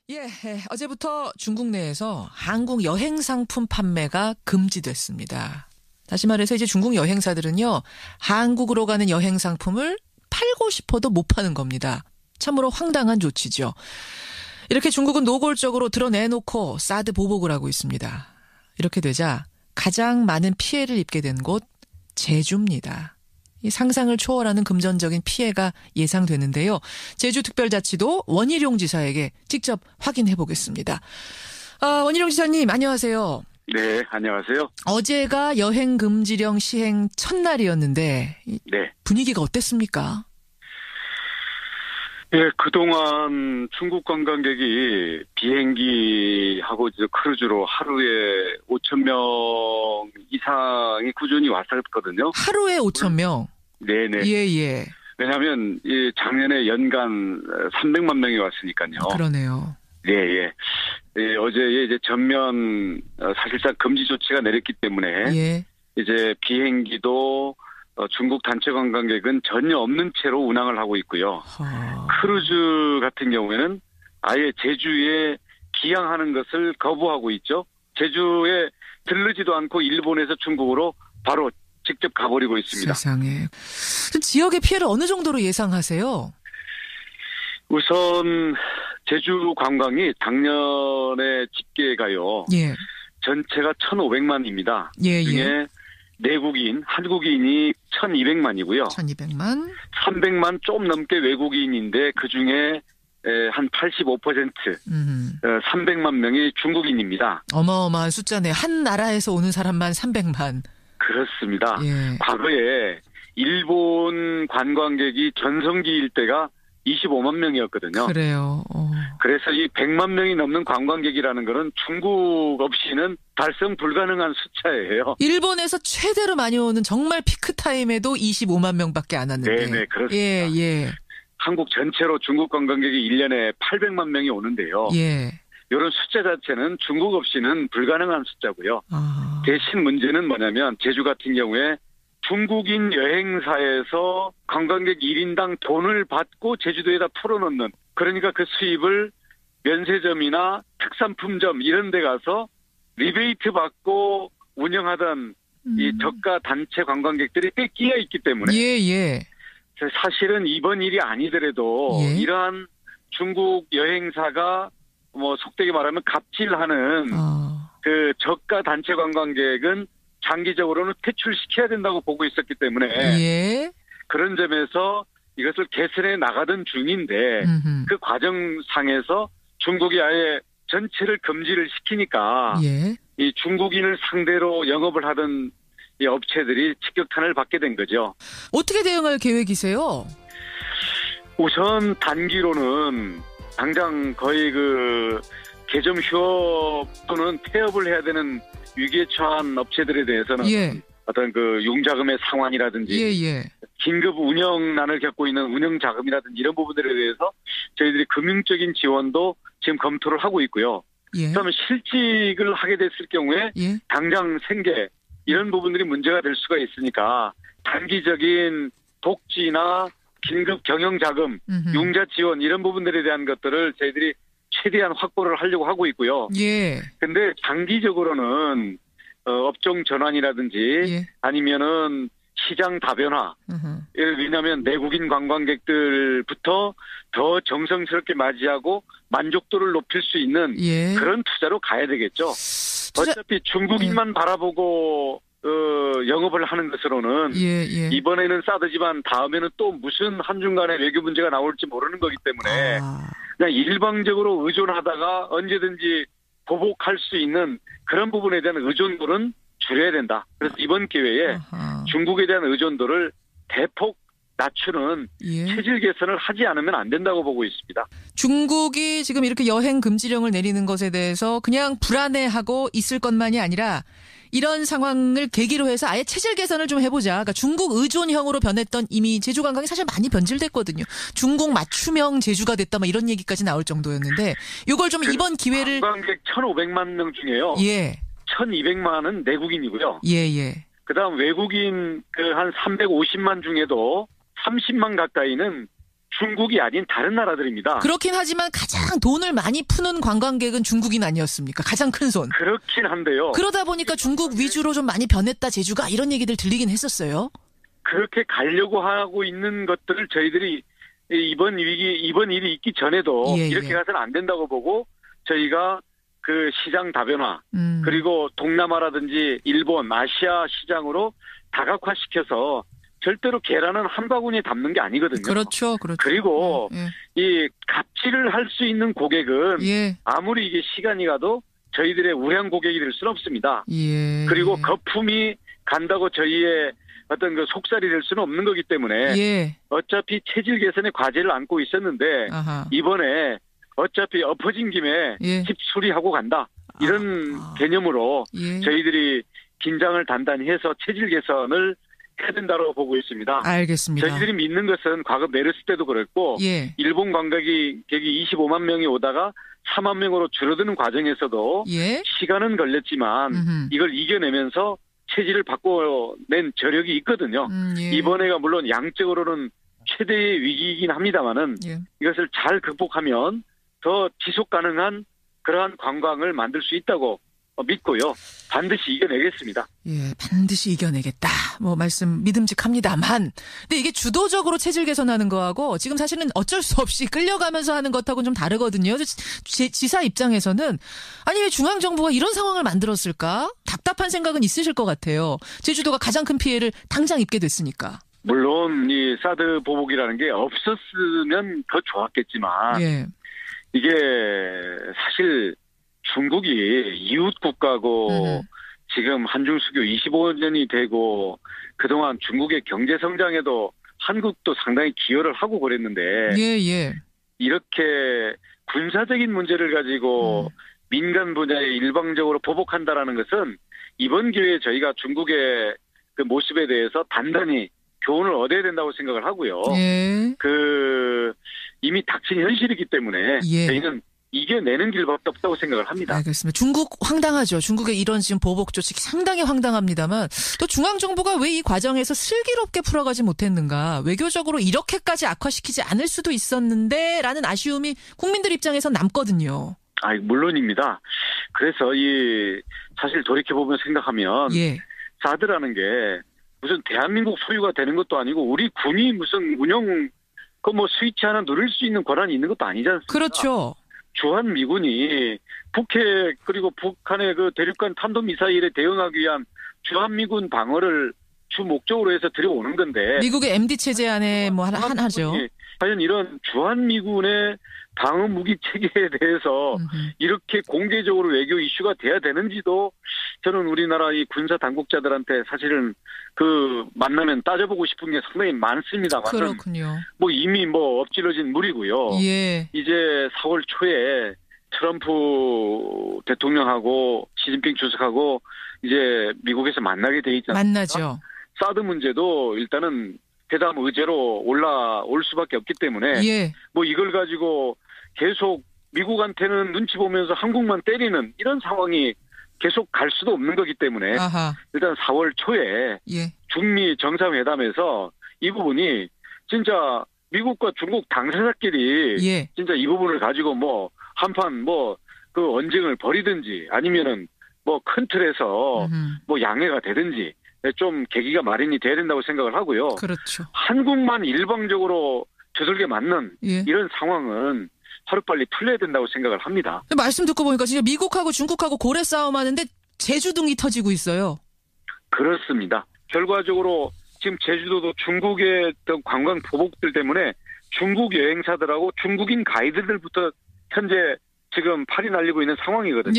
예, 어제부터 중국 내에서 한국 여행 상품 판매가 금지됐습니다. 다시 말해서 이제 중국 여행사들은요, 한국으로 가는 여행 상품을 팔고 싶어도 못 파는 겁니다. 참으로 황당한 조치죠. 이렇게 중국은 노골적으로 드러내놓고 사드 보복을 하고 있습니다. 이렇게 되자 가장 많은 피해를 입게 된 곳 제주입니다. 이 상상을 초월하는 금전적인 피해가 예상되는데요. 제주특별자치도 원희룡 지사에게 직접 확인해 보겠습니다. 원희룡 지사님, 안녕하세요. 네, 안녕하세요. 어제가 여행 금지령 시행 첫날이었는데 네. 분위기가 어땠습니까? 예, 그동안 중국 관광객이 비행기하고 크루즈로 하루에 5,000명 이상이 꾸준히 왔었거든요. 하루에 5,000명? 네네. 예. 왜냐하면 작년에 연간 300만 명이 왔으니까요. 그러네요. 예. 어제 이제 전면 사실상 금지 조치가 내렸기 때문에 예. 이제 비행기도 중국 단체 관광객은 전혀 없는 채로 운항을 하고 있고요. 크루즈 같은 경우에는 아예 제주에 기항하는 것을 거부하고 있죠. 제주에 들르지도 않고 일본에서 중국으로 바로 직접 가버리고 있습니다. 세상에. 지역의 피해를 어느 정도로 예상하세요? 우선 제주 관광이 작년에 집계가요. 예. 전체가 1,500만입니다. 예. 중에 내국인, 한국인이 1,200만이고요. 1,200만? 300만 좀 넘게 외국인인데 그중에 한 85%, 300만 명이 중국인입니다. 어마어마한 숫자네. 한 나라에서 오는 사람만 300만. 그렇습니다. 예. 과거에 일본 관광객이 전성기일 때가 25만 명이었거든요. 그래요. 그래서 이 100만 명이 넘는 관광객이라는 거는 중국 없이는 달성 불가능한 숫자예요. 일본에서 최대로 많이 오는 정말 피크 타임에도 25만 명밖에 안 왔는데. 네, 그렇습니다. 예. 한국 전체로 중국 관광객이 1년에 800만 명이 오는데요. 예. 이런 숫자 자체는 중국 없이는 불가능한 숫자고요. 대신 문제는 뭐냐면 제주 같은 경우에 중국인 여행사에서 관광객 1인당 돈을 받고 제주도에다 풀어놓는, 그러니까 그 수입을 면세점이나 특산품점 이런 데 가서 리베이트 받고 운영하던 이 저가 단체 관광객들이 뺏기어 있기 때문에 예. 사실은 이번 일이 아니더라도 예. 이러한 중국 여행사가 속되게 말하면 갑질하는 그 저가 단체 관광객은 장기적으로는 퇴출시켜야 된다고 보고 있었기 때문에 예. 그런 점에서 이것을 개선해 나가던 중인데 그 과정상에서 중국이 아예 전체를 금지를 시키니까 예. 이 중국인을 상대로 영업을 하던 이 업체들이 직격탄을 받게 된 거죠. 어떻게 대응할 계획이세요? 우선 단기로는 당장 거의 개점 휴업 또는 폐업을 해야 되는 위기에 처한 업체들에 대해서는 예. 어떤 융자금의 상환이라든지 예. 긴급 운영난을 겪고 있는 운영자금이라든지 이런 부분들에 대해서 저희들이 금융적인 지원도 지금 검토를 하고 있고요. 예. 그러면 실직을 하게 됐을 경우에 예. 당장 생계 이런 부분들이 문제가 될 수가 있으니까 단기적인 복지나 긴급 경영자금, 융자 지원 이런 부분들에 대한 것들을 저희들이 최대한 확보를 하려고 하고 있고요. 예. 근데 장기적으로는 업종 전환이라든지 예. 아니면은 시장 다변화. 왜냐하면 내국인 관광객들부터 더 정성스럽게 맞이하고 만족도를 높일 수 있는 예. 그런 투자로 가야 되겠죠. 어차피 중국인만 바라보고 영업을 하는 것으로는 예. 이번에는 사드지만 다음에는 또 무슨 한중간에 외교 문제가 나올지 모르는 거기 때문에 그냥 일방적으로 의존하다가 언제든지 보복할 수 있는 그런 부분에 대한 의존도는 줄여야 된다. 그래서 이번 기회에 중국에 대한 의존도를 대폭 낮추는 체질 개선을 하지 않으면 안 된다고 보고 있습니다. 중국이 지금 이렇게 여행 금지령을 내리는 것에 대해서 그냥 불안해하고 있을 것만이 아니라 이런 상황을 계기로 해서 아예 체질 개선을 좀 해보자. 그러니까 중국 의존형으로 변했던 이미 제주 관광이 사실 많이 변질됐거든요. 중국 맞춤형 제주가 됐다 막 이런 얘기까지 나올 정도였는데 이걸 좀 이번 기회를. 관광객 1,500만 명 중에요. 예. 1,200만은 내국인이고요. 예. 그다음 외국인 한 350만 중에도 30만 가까이는 중국이 아닌 다른 나라들입니다. 그렇긴 하지만 가장 돈을 많이 푸는 관광객은 중국인 아니었습니까? 가장 큰 손. 그렇긴 한데요. 그러다 보니까 중국 위주로 좀 많이 변했다 제주가 이런 얘기들 들리긴 했었어요. 그렇게 가려고 하고 있는 것들을 저희들이 이번 일이 있기 전에도 이렇게 가서는 안 된다고 보고 저희가 그 시장 다변화 그리고 동남아라든지 일본, 아시아 시장으로 다각화시켜서 절대로 계란은 한 바구니에 담는 게 아니거든요. 그렇죠. 그리고 이 갑질을 할 수 있는 고객은 아무리 이게 시간이 가도 저희들의 우량 고객이 될 수는 없습니다. 그리고 거품이 간다고 저희의 어떤 그 속살이 될 수는 없는 거기 때문에 어차피 체질 개선의 과제를 안고 있었는데 이번에 어차피 엎어진 김에 집 수리하고 간다. 이런 개념으로 저희들이 긴장을 단단히 해서 체질 개선을 해야 된다고 보고 있습니다. 알겠습니다. 저희들이 믿는 것은 과거 메르스 때도 그랬고 일본 관광객이 25만 명이 오다가 4만 명으로 줄어드는 과정에서도 시간은 걸렸지만 이걸 이겨내면서 체질을 바꿔낸 저력이 있거든요. 이번에가 물론 양적으로는 최대의 위기이긴 합니다만은 이것을 잘 극복하면 더 지속 가능한 그러한 관광을 만들 수 있다고 믿고요. 반드시 이겨내겠습니다. 반드시 이겨내겠다. 말씀 믿음직합니다만. 근데 이게 주도적으로 체질 개선하는 거하고 지금 사실은 어쩔 수 없이 끌려가면서 하는 것하고는 좀 다르거든요. 지사 입장에서는 아니 왜 중앙정부가 이런 상황을 만들었을까? 답답한 생각은 있으실 것 같아요. 제주도가 가장 큰 피해를 당장 입게 됐으니까. 물론 이 사드 보복이라는 게 없었으면 더 좋았겠지만 이게 사실 중국이 이웃 국가고 지금 한중수교 25년이 되고 그동안 중국의 경제 성장에도 한국도 상당히 기여를 하고 그랬는데 이렇게 군사적인 문제를 가지고 민간 분야에 일방적으로 보복한다라는 것은 이번 기회에 저희가 중국의 그 모습에 대해서 단단히 교훈을 얻어야 된다고 생각을 하고요. 이미 닥친 현실이기 때문에 저희는 이겨내는 길밖에 없다고 생각을 합니다. 알겠습니다. 중국 황당하죠. 중국의 이런 지금 보복 조치 상당히 황당합니다만 또 중앙정부가 왜 이 과정에서 슬기롭게 풀어가지 못했는가. 외교적으로 이렇게까지 악화시키지 않을 수도 있었는데 라는 아쉬움이 국민들 입장에서 남거든요. 물론입니다. 그래서 사실 돌이켜보면 생각하면 사드라는 게 무슨 대한민국 소유가 되는 것도 아니고 우리 군이 무슨 운영 스위치 하나 누릴 수 있는 권한이 있는 것도 아니지 않습니까? 그렇죠. 주한미군이 북핵 그리고 북한의 그 대륙간 탄도미사일에 대응하기 위한 주한미군 방어를 주 목적으로 해서 들여오는 건데 미국의 MD 체제 안에 하나죠. 과연 이런 주한미군의 방어 무기 체계에 대해서 이렇게 공개적으로 외교 이슈가 돼야 되는지도 저는 우리나라 이 군사 당국자들한테 사실은 만나면 따져보고 싶은 게 상당히 많습니다만. 그렇군요. 이미 엎질러진 물이고요. 이제 4월 초에 트럼프 대통령하고 시진핑 주석하고 이제 미국에서 만나게 돼 있지 않습니까? 만나죠. 사드 문제도 일단은 회담 의제로 올라올 수밖에 없기 때문에 이걸 가지고 계속 미국한테는 눈치 보면서 한국만 때리는 이런 상황이 계속 갈 수도 없는 거기 때문에 일단 4월 초에 중미 정상회담에서 이 부분이 진짜 미국과 중국 당사자끼리 진짜 이 부분을 가지고 한판 언쟁을 벌이든지 아니면은 큰 틀에서 양해가 되든지 좀 계기가 마련이 돼야 된다고 생각을 하고요. 그렇죠. 한국만 일방적으로 두들겨 맞는 이런 상황은 하루빨리 풀려야 된다고 생각을 합니다. 말씀 듣고 보니까 진짜 미국하고 중국하고 고래 싸움하는데 제주둥이 터지고 있어요. 그렇습니다. 결과적으로 지금 제주도도 중국의 관광 보복들 때문에 중국 여행사들하고 중국인 가이드들부터 현재 지금 팔이 날리고 있는 상황이거든요.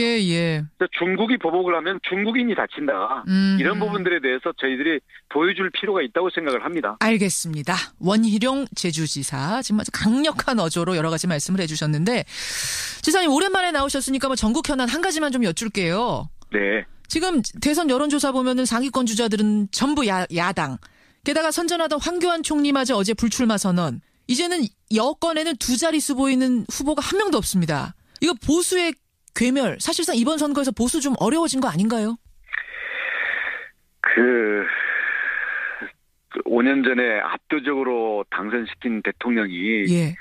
중국이 보복을 하면 중국인이 다친다. 이런 부분들에 대해서 저희들이 보여줄 필요가 있다고 생각을 합니다. 알겠습니다. 원희룡 제주지사 지금 아주 강력한 어조로 여러 가지 말씀을 해주셨는데 지사님 오랜만에 나오셨으니까 전국 현안 한 가지만 좀 여쭐게요. 네. 지금 대선 여론조사 보면은 상위권 주자들은 전부 야당. 게다가 선전하던 황교안 총리마저 어제 불출마 선언. 이제는 여권에는 두 자릿수 보이는 후보가 한 명도 없습니다. 이거 보수의 괴멸, 사실상 이번 선거에서 보수 좀 어려워진 거 아닌가요? 5년 전에 압도적으로 당선시킨 대통령이 예.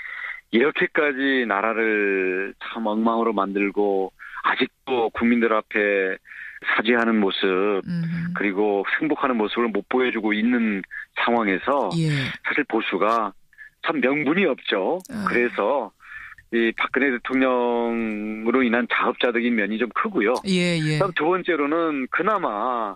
이렇게까지 나라를 참 엉망으로 만들고 아직도 국민들 앞에 사죄하는 모습 그리고 승복하는 모습을 못 보여주고 있는 상황에서 예. 사실 보수가 참 명분이 없죠. 그래서 이 박근혜 대통령으로 인한 자업자득인 면이 좀 크고요. 예, 예. 두 번째로는 그나마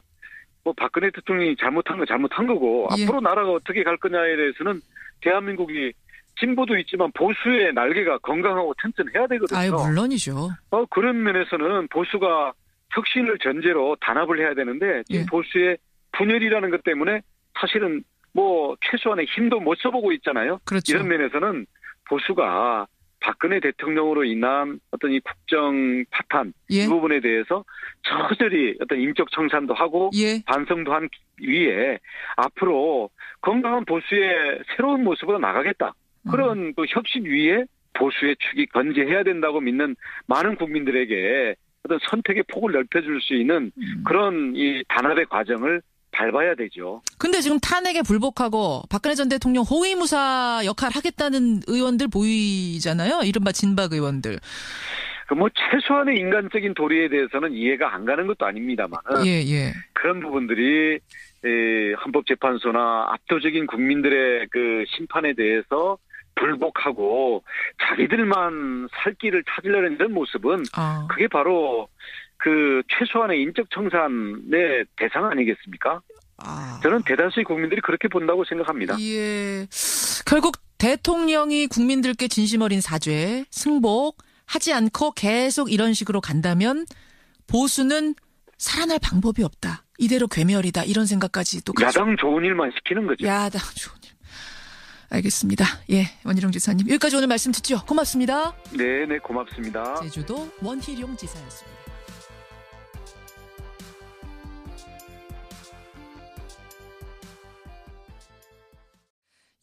뭐 박근혜 대통령이 잘못한 거 잘못한 거고 예. 앞으로 나라가 어떻게 갈 거냐에 대해서는 대한민국이 진보도 있지만 보수의 날개가 건강하고 튼튼해야 되거든요. 아유, 물론이죠. 그런 면에서는 보수가 혁신을 전제로 단합을 해야 되는데 지금 예. 보수의 분열이라는 것 때문에 사실은 뭐 최소한의 힘도 못 써보고 있잖아요. 그렇죠. 이런 면에서는 보수가 박근혜 대통령으로 인한 어떤 이 국정 파탄 예. 이 부분에 대해서 적절히 어떤 인적 청산도 하고 예. 반성도 한 위에 앞으로 건강한 보수의 새로운 모습으로 나가겠다. 그런 그 혁신 위에 보수의 축이 건재해야 된다고 믿는 많은 국민들에게 어떤 선택의 폭을 넓혀줄 수 있는 그런 이 단합의 과정을 밟아야 되죠. 근데 지금 탄핵에 불복하고 박근혜 전 대통령 호위무사 역할 하겠다는 의원들 보이잖아요. 이른바 진박 의원들. 뭐 최소한의 인간적인 도리에 대해서는 이해가 안 가는 것도 아닙니다만 예, 예. 그런 부분들이 헌법재판소나 압도적인 국민들의 그 심판에 대해서 불복하고 자기들만 살 길을 찾으려는 이런 모습은 그게 바로 그 최소한의 인적 청산의 대상 아니겠습니까? 저는 대다수의 국민들이 그렇게 본다고 생각합니다. 예. 결국 대통령이 국민들께 진심 어린 사죄, 승복 하지 않고 계속 이런 식으로 간다면 보수는 살아날 방법이 없다. 이대로 괴멸이다. 이런 생각까지 또 야당 좋은 일만 시키는 거죠. 야당 좋은 일. 알겠습니다. 예, 원희룡 지사님 여기까지 오늘 말씀 듣죠. 고맙습니다. 네, 고맙습니다. 제주도 원희룡 지사였습니다.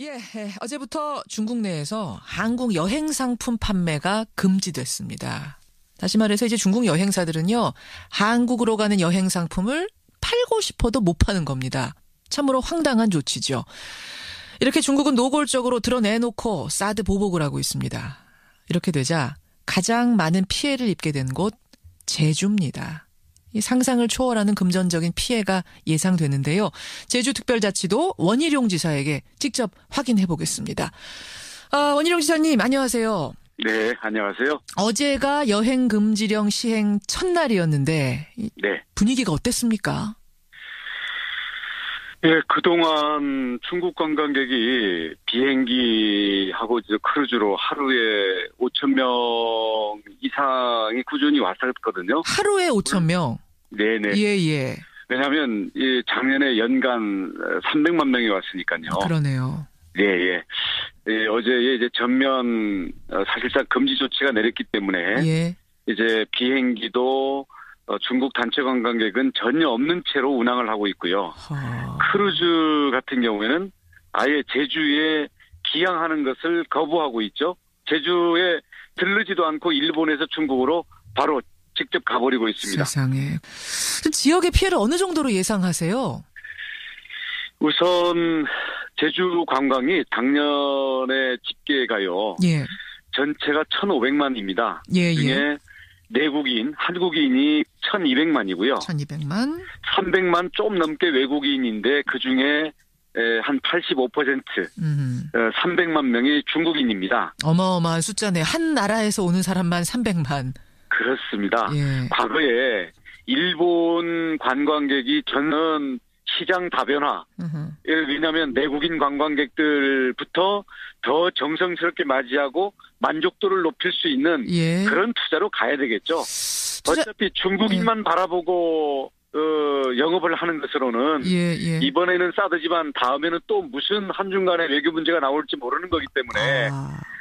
예, 어제부터 중국 내에서 한국 여행 상품 판매가 금지됐습니다. 다시 말해서 이제 중국 여행사들은요, 한국으로 가는 여행 상품을 팔고 싶어도 못 파는 겁니다. 참으로 황당한 조치죠. 이렇게 중국은 노골적으로 드러내놓고 사드 보복을 하고 있습니다. 이렇게 되자 가장 많은 피해를 입게 된 곳 제주입니다. 이 상상을 초월하는 금전적인 피해가 예상되는데요. 제주특별자치도 원희룡 지사에게 직접 확인해 보겠습니다. 원희룡 지사님 안녕하세요. 네, 안녕하세요. 어제가 여행 금지령 시행 첫날이었는데 네. 분위기가 어땠습니까? 예, 그동안 중국 관광객이 비행기하고 크루즈로 하루에 5,000명 이상이 꾸준히 왔었거든요. 하루에 5,000명? 네네. 예. 왜냐하면 작년에 연간 300만 명이 왔으니까요. 그러네요. 예. 어제 이제 전면 사실상 금지 조치가 내렸기 때문에 예. 이제 비행기도 중국 단체 관광객은 전혀 없는 채로 운항을 하고 있고요. 크루즈 같은 경우에는 아예 제주에 기항하는 것을 거부하고 있죠. 제주에 들르지도 않고 일본에서 중국으로 바로 직접 가버리고 있습니다. 세상에. 지역의 피해를 어느 정도로 예상하세요? 우선 제주 관광이 작년에 집계가요. 예. 전체가 1,500만입니다. 예. 중에 내국인, 한국인이 1,200만이고요. 1,200만? 300만 좀 넘게 외국인인데 그중에 한 85%, 300만 명이 중국인입니다. 어마어마한 숫자네. 한 나라에서 오는 사람만 300만. 그렇습니다. 예. 과거에 일본 관광객이 저는 시장 다변화. 왜냐하면 내국인 관광객들부터 더 정성스럽게 맞이하고 만족도를 높일 수 있는 예. 그런 투자로 가야 되겠죠. 어차피 중국인만 바라보고 영업을 하는 것으로는 이번에는 사드지만 다음에는 또 무슨 한중간의 외교 문제가 나올지 모르는 거기 때문에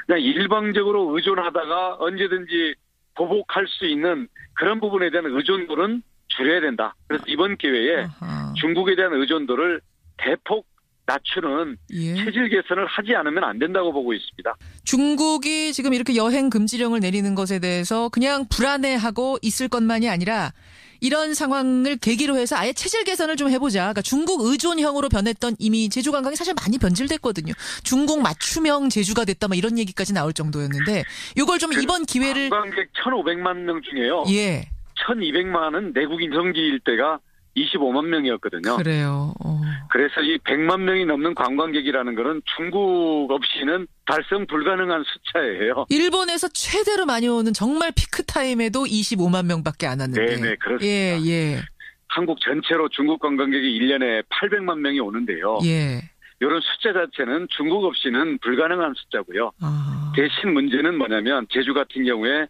그냥 일방적으로 의존하다가 언제든지 보복할 수 있는 그런 부분에 대한 의존도는 줄여야 된다. 그래서 이번 기회에 중국에 대한 의존도를 대폭 낮추는 체질 개선을 하지 않으면 안 된다고 보고 있습니다. 중국이 지금 이렇게 여행 금지령을 내리는 것에 대해서 그냥 불안해하고 있을 것만이 아니라 이런 상황을 계기로 해서 아예 체질 개선을 좀 해보자. 그러니까 중국 의존형으로 변했던 이미 제주 관광이 사실 많이 변질됐거든요. 중국 맞춤형 제주가 됐다, 막 이런 얘기까지 나올 정도였는데 이걸 좀 이번 기회를 관광객 1,500만 명 중에요. 예. 1,200만은 내국인 성지일 때가 25만 명이었거든요. 그래요. 그래서 이 100만 명이 넘는 관광객이라는 거는 중국 없이는 달성 불가능한 숫자예요. 일본에서 최대로 많이 오는 정말 피크 타임에도 25만 명밖에 안 왔는데. 네네, 그렇습니다. 예, 예. 한국 전체로 중국 관광객이 1년에 800만 명이 오는데요. 예. 이런 숫자 자체는 중국 없이는 불가능한 숫자고요. 아. 대신 문제는 뭐냐면 제주 같은 경우에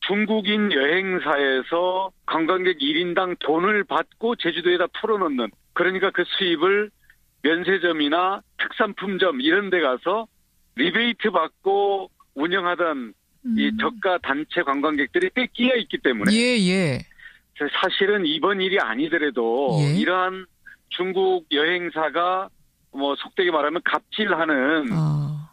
중국인 여행사에서 관광객 1인당 돈을 받고 제주도에다 풀어놓는, 그러니까 그 수입을 면세점이나 특산품점 이런 데 가서 리베이트 받고 운영하던 이 저가 단체 관광객들이 뺏기어 있기 때문에 예. 사실은 이번 일이 아니더라도 예. 이러한 중국 여행사가 뭐 속되게 말하면 갑질하는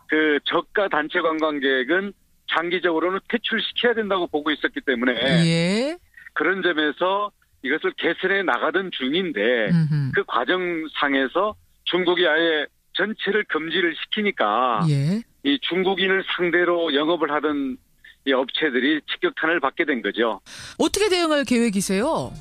그 저가 단체 관광객은 장기적으로는 퇴출시켜야 된다고 보고 있었기 때문에 예. 그런 점에서 이것을 개선해 나가던 중인데 그 과정상에서 중국이 아예 전체를 금지를 시키니까 예. 이 중국인을 상대로 영업을 하던 이 업체들이 직격탄을 받게 된 거죠. 어떻게 대응할 계획이세요?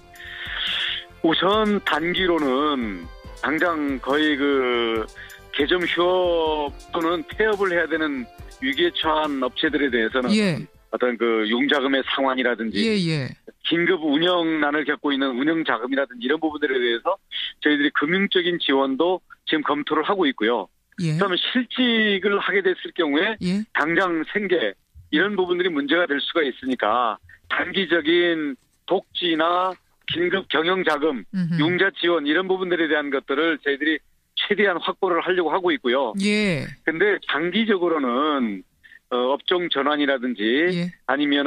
우선 단기로는 당장 거의 그 개점 휴업 또는 폐업을 해야 되는 위기에 처한 업체들에 대해서는 예. 어떤 그 융자금의 상환이라든지 예. 긴급 운영난을 겪고 있는 운영자금이라든지 이런 부분들에 대해서 저희들이 금융적인 지원도 지금 검토를 하고 있고요. 예. 그러면 실직을 하게 됐을 경우에 예. 당장 생계 이런 부분들이 문제가 될 수가 있으니까 단기적인 복지나 긴급 경영자금, 융자 지원 이런 부분들에 대한 것들을 저희들이 최대한 확보를 하려고 하고 있고요. 예. 근데 장기적으로는 업종 전환이라든지 예. 아니면